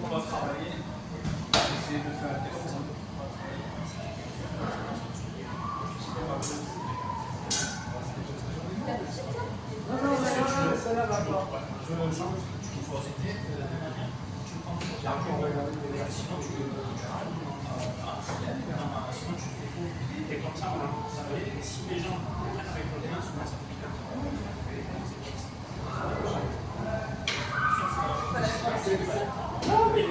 On va travailler. Essayer de faire des choses. Celle-là va pas. Et comme ça, ça va aller. Si les gens prennent avec le lien, souvent ça fait Non, mais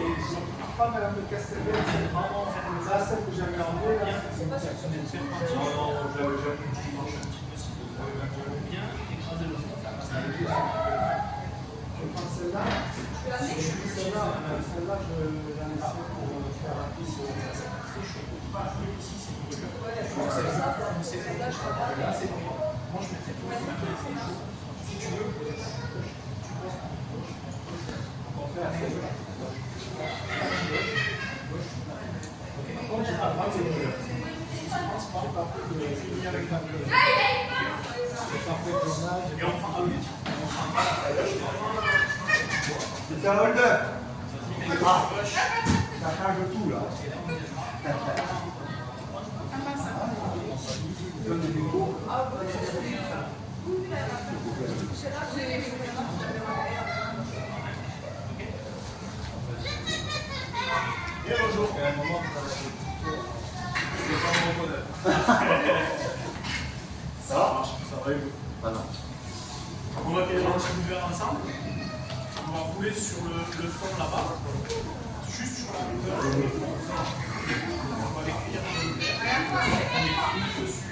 pas Madame de Castelbel, c'est vraiment là, celle que j'avais enlevée. c'est pas ça. Non, j'avais jamais un petit peu si vous avez bien écrasé le fond. Je prends celle-là. Celle-là, je la laisse pour faire la piste. Ici, c'est brûlé. Là, c'est brûlé. Moi, je mettrais tout le temps. Si tu veux, tu poses on va faire par contre, j'ai pas le droit de brûler. C'est pas fait de finir avec la brûle. C'est pas fait de journal. Et on prend un but. C'est un hold-up. Ah, ça change tout là. Donne des cours. Et bonjour. Et à un moment, je ne vais pas me reconnaître. Ça marche. Ça va et vous? Ah non. On va faire un petit verre ensemble. On va rouler sur le fond là-bas. Juste sur la hauteur. On va les cuire dans le verre. On les cuit dessus.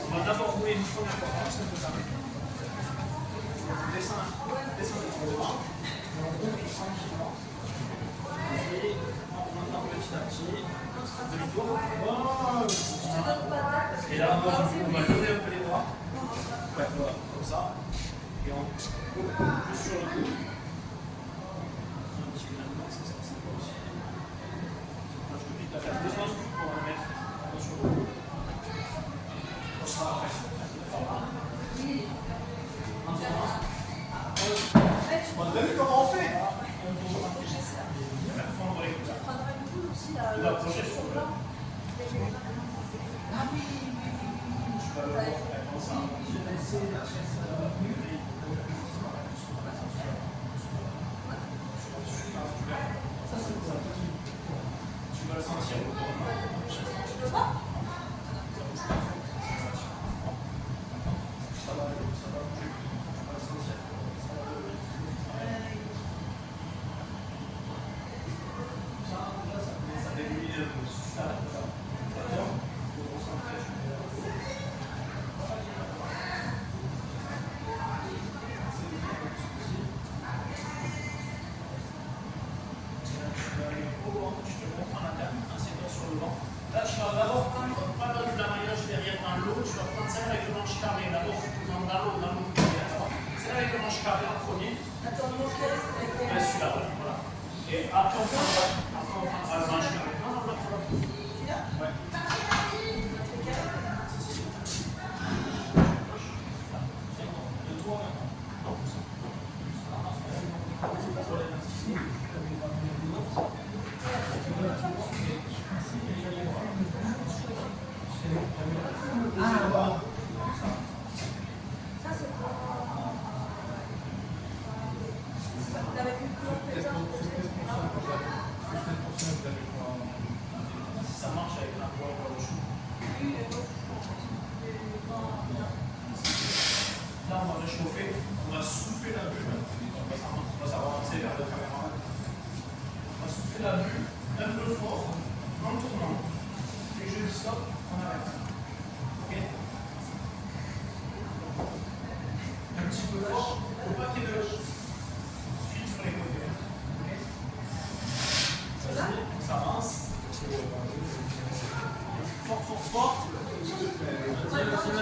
On va d'abord rouler une première fois, c'est un peu ça. Descends devant. Et on roule tranquillement. Et on entend petit à petit. Demi-tour. Et là, on va lever un peu les bras. Ouais, voilà, comme ça. Et on coupe plus sur le cou. Un petit peu maintenant, c'est ça, c'est pas aussi. Je te pique la faire 2 secondes pour la mettre sur le cou. On a vu comment on fait. Il va approcher sur le. Tu vas le sentir. Tu peux pas? Ça va bouger. Tu vas le sentir. Ça va bouger. Ça débute un peu. Ça va. Là, tu vas d'abord prendre pas mal de la maillage derrière dans l'eau, tu vas prendre celle avec le manche carré, d'abord dans l'eau. Celle avec le manche carré en premier. Attends, le manche carré, c'est avec Celui-là, voilà. Et après, on prend le manche carré. Non, non, non, celui-là. ouais. De toi, non. Ça, c'est pour. Avec une couleur pétard. Si ça marche avec la poire rouge. Là, on va réchauffer, on va souffler la bulle. On va s'avancer vers le caméraman. On va souffler la bulle un peu fort, en tournant. Et je dis stop, on arrête. Ok? Un petit peu fort, il ne faut pas qu'il y ait de fil sur les côtés. Ok?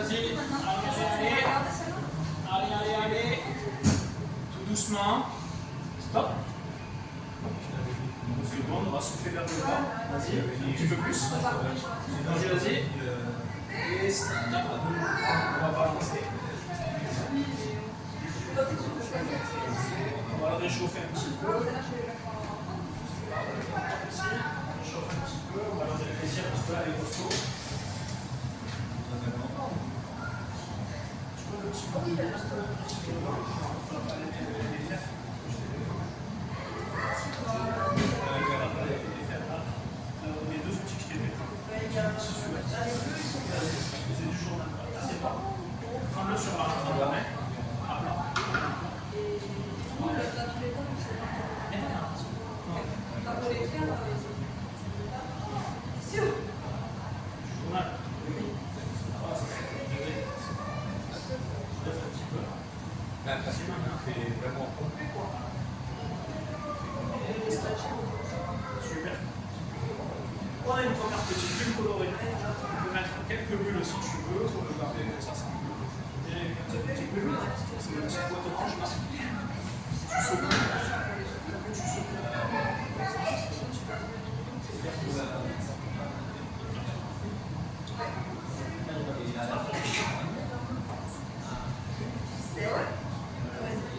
vas-y. Allez. Tout doucement. Stop. 2 secondes, on va souffler vers le bas. Vas-y, un petit peu plus. Vas-y. Et stop. On va balancer. On va le réchauffer un petit peu. On va le réfléchir un petit peu avec vos sauts. Les 2 outils que je t'ai fait. C'est du journal. C'est pas. Prends-le sur la main. Super. On a une première petite bulle colorée. Tu peux mettre quelques bulles si tu veux pour le garder comme ça. Et cette petite bulle, c'est le petit boîte orange là. Tu secoues.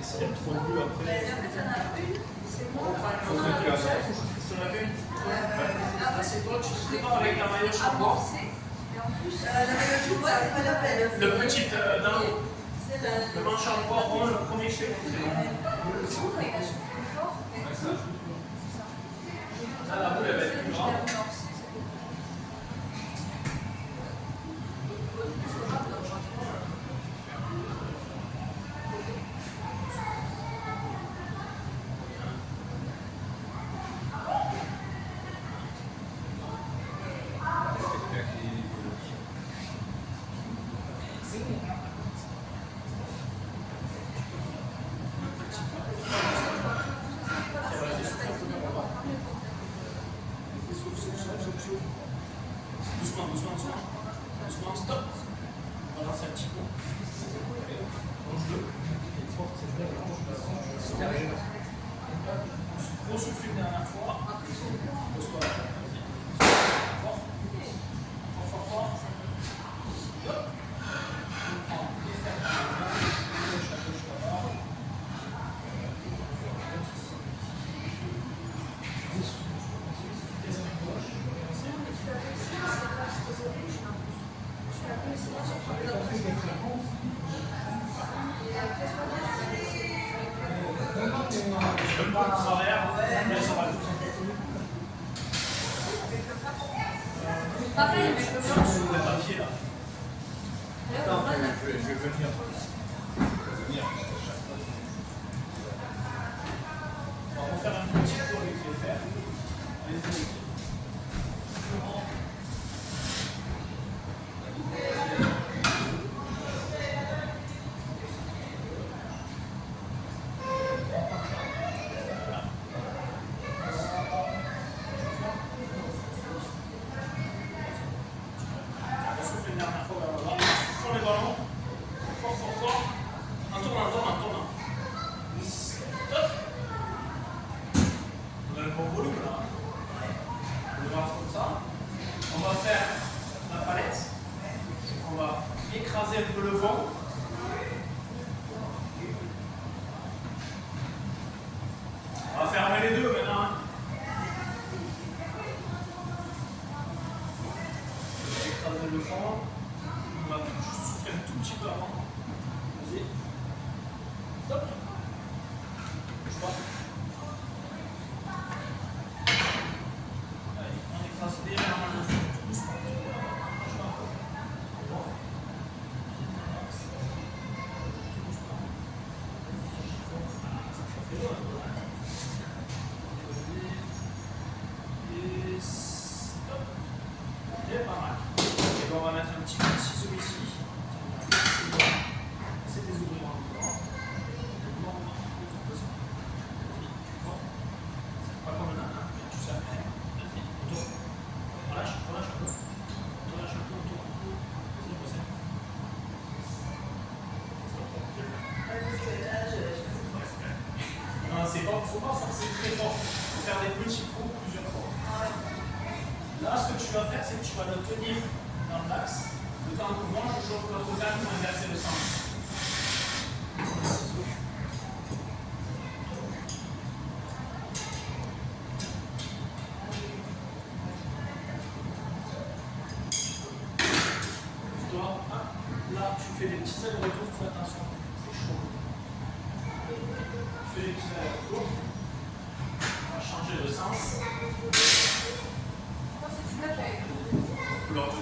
S'il y a trop de bulles après. Assieds-toi, tu te prépares avec la maillotche en bois. Le petit d'un le manche en bois rond, le premier que je t'ai montré. Ça, la boule elle va être plus grande. Doucement, stop. On va lancer un petit coup. Range-le. Gros souffle une dernière fois. Pose-toi là. Fort. Fort. Stop. On prend les fermes. Gauche à gauche là-bas. Je donne pas le travers, mais ça va le faire. Pareil, mais Sur le papier là. Attends, je vais venir. On va faire un petit tour avec les fers. Allez-y. Sur les ballons. Fort. En tournant. Stop. On a le bon volume là. On va comme ça. On va faire la palette. On va écraser un peu le vent. On va fermer les deux maintenant. Écraser le fond. On va juste souffler un tout petit peu avant. Vas-y. Stop. Bouge pas. Allez, on écrase légèrement le fond. Tout doucement. Bouge pas. Bon. Et stop. Ok, pas mal. Et on va mettre un petit faire des petits coups plusieurs fois. Là, ce que tu vas faire, c'est que tu vas le tenir dans l'axe. Le temps que moi, je chauffe l'autre gamme pour inverser le sens. Là, tu fais des petits allers-retours, fais attention, c'est chaud. Tu fais des petits allers-retours. On va changer de sens. L'autre,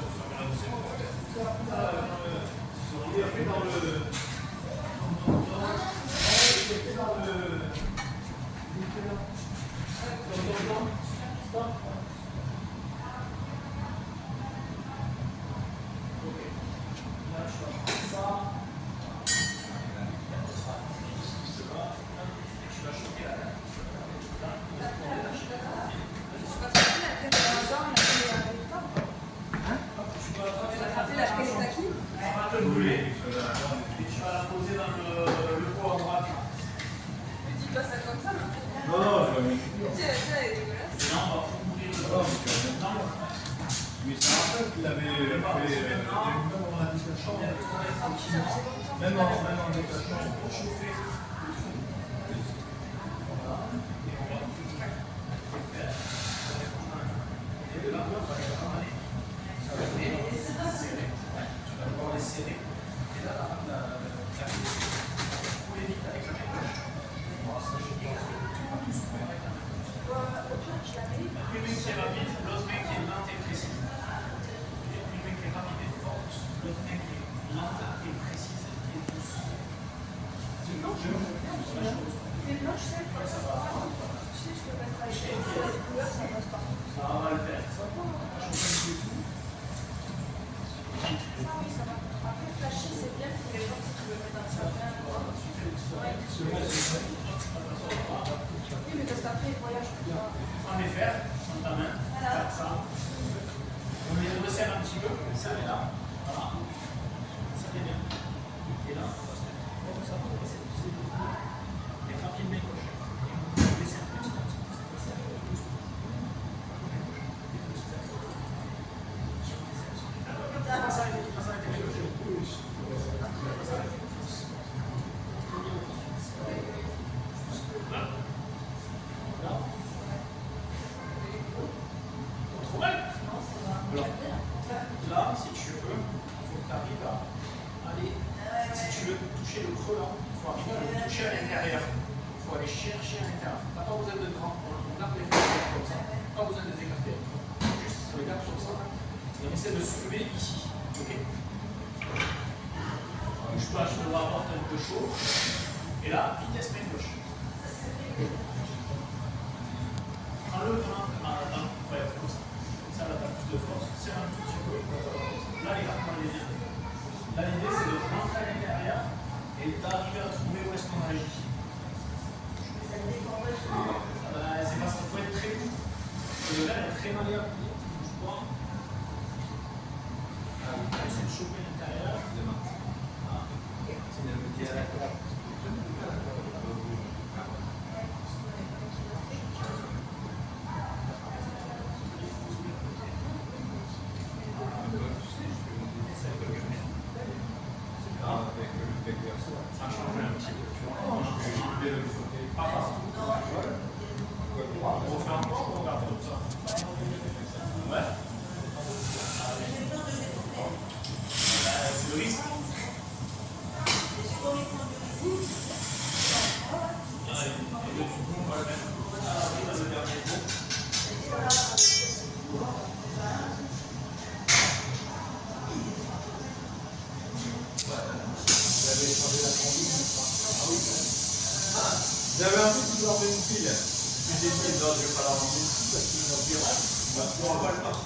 Là, si tu veux, il faut que tu arrives à aller, si tu veux toucher le creux là, il faut arriver à le toucher à l'intérieur. Il faut aller chercher à l'intérieur. Tu n'as pas besoin de grand, on garde les fesses comme ça, pas besoin de les écarter. Juste, on les garde comme ça, et on essaie de soulever ici. Ok. Bouge pas, je dois avoir un peu chaud. Et là, vitesse main gauche. Prends-le vraiment, ouais, comme ça. Ça va pas plus de force, c'est un tout petit peu. Là, les gars, on les vient. Là, l'idée, c'est de rentrer à l'intérieur et d'arriver à trouver où est-ce qu'on agit. C'est parce qu'il faut être très court. Le verre est très malléable. Bouge pas. Essaye de choper l'intérieur. Ça a changé un petit peu. Pas partout. On refait encore ou on garde comme ça? Ouais. C'est le risque. On va le mettre. Arrive à le dernier coup. J'avais un peu qui dormait une fille. Puis j'ai dit, non, je vais pas la rendre ici parce qu'ils vont dire, on va pas le temps.